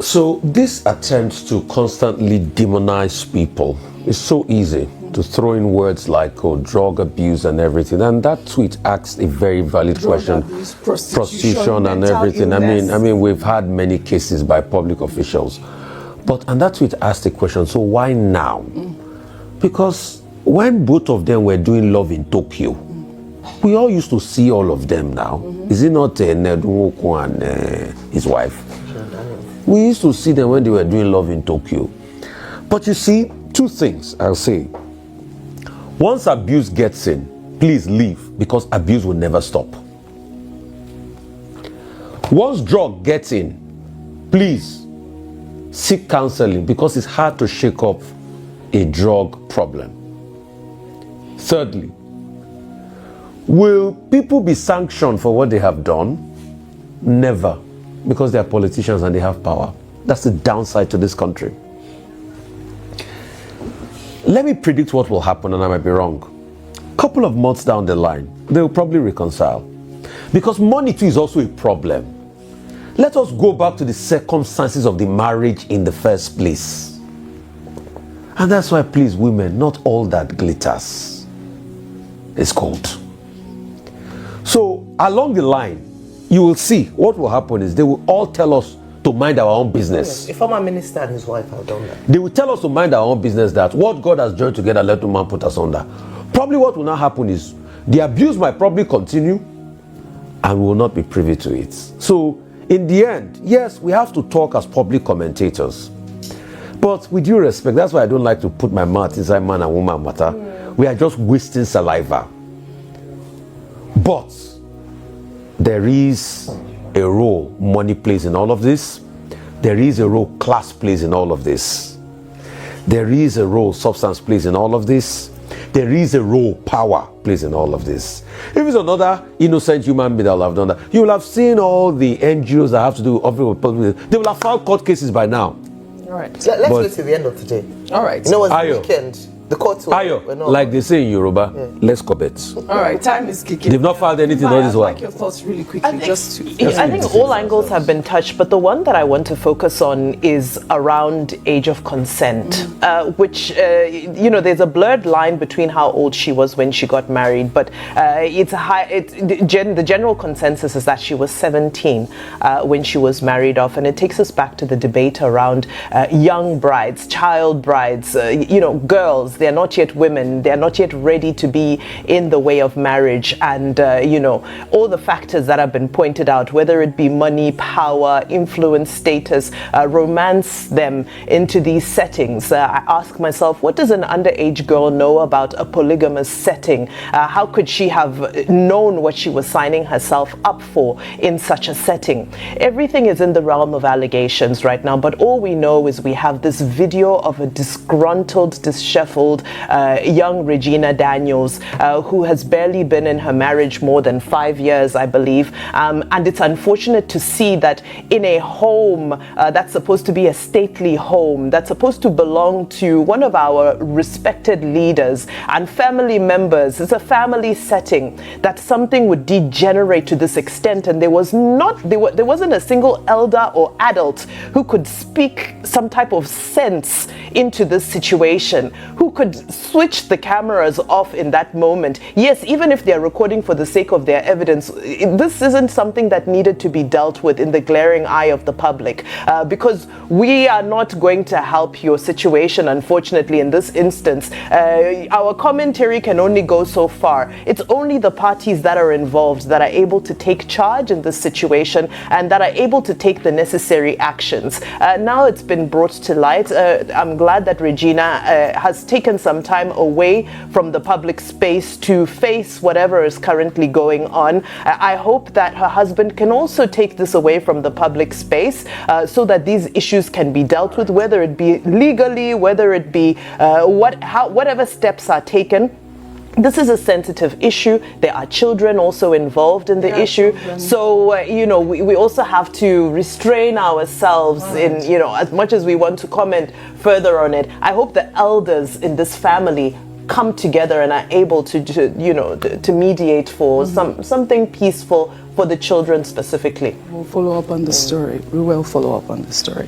So this attempt to constantly demonize people is so easy to throw in words like drug abuse and everything. And that tweet asked a very valid question. Abuse, prostitution and everything. Illness. I mean, we've had many cases by public officials. And that tweet asked a question, so why now? Because when both of them were doing Love in Tokyo, we all used to see all of them now. Is it not Nwoko and his wife? We used to see them when they were doing Love in Tokyo. But you see, two things I'll say. Once abuse gets in, please leave, because abuse will never stop. Once drug gets in, please seek counseling, because it's hard to shake up a drug problem. Thirdly, will people be sanctioned for what they have done? Never, because they are politicians and they have power. That's the downside to this country. Let me predict what will happen, and I might be wrong. A couple of months down the line, they will probably reconcile. Because money too is also a problem. Let us go back to the circumstances of the marriage in the first place. And that's why, please, women, not all that glitters is gold. So, along the line, you will see what will happen is they will all tell us to mind our own business. A former minister and his wife have done that. They will tell us to mind our own business, that what God has joined together, let no man put us under. Probably what will now happen is the abuse might probably continue and we will not be privy to it. So, in the end, yes, we have to talk as public commentators. But with due respect, that's why I don't like to put my mouth inside man and woman matter. We are just wasting saliva. But there is a role money plays in all of this. There is a role class plays in all of this. There is a role substance plays in all of this. There is a role power plays in all of this. If it's another innocent human being that will have done that, you will have seen all the NGOs that have to do with public. They will have filed court cases by now. All right. Let's wait till the end of today. All right. You know what's the weekend? The courts were not, like they say in Yoruba, let's covet. All right, time is kicking. They've not filed anything all this while. I'd like your thoughts really quickly. I think all angles have been touched, but the one that I want to focus on is around age of consent, which, there's a blurred line between how old she was when she got married, but the general consensus is that she was 17 when she was married off, and it takes us back to the debate around young brides, child brides, girls. They're not yet women. They're not yet ready to be in the way of marriage. And, all the factors that have been pointed out, whether it be money, power, influence, status, romance them into these settings. I ask myself, what does an underage girl know about a polygamous setting? How could she have known what she was signing herself up for in such a setting? Everything is in the realm of allegations right now, but all we know is we have this video of a disgruntled, disheveled young Regina Daniels, who has barely been in her marriage more than 5 years, I believe. And it's unfortunate to see that in a home that's supposed to be a stately home, that's supposed to belong to one of our respected leaders and family members, it's a family setting, that something would degenerate to this extent. And there wasn't a single elder or adult who could speak some type of sense into this situation, who could switch the cameras off in that moment. Yes, even if they're recording for the sake of their evidence, this isn't something that needed to be dealt with in the glaring eye of the public, because we are not going to help your situation, unfortunately, in this instance. Our commentary can only go so far. It's only the parties that are involved that are able to take charge in this situation and that are able to take the necessary actions. Now it's been brought to light. I'm glad that Regina has taken some time away from the public space to face whatever is currently going on. I hope that her husband can also take this away from the public space, so that these issues can be dealt with, whether it be legally, whether it be whatever steps are taken. This is a sensitive issue. There are children also involved in the issue. Children. So, we also have to restrain ourselves in, as much as we want to comment further on it. I hope the elders in this family come together and are able to mediate for something peaceful for the children specifically. We'll follow up on the story. We will follow up on the story.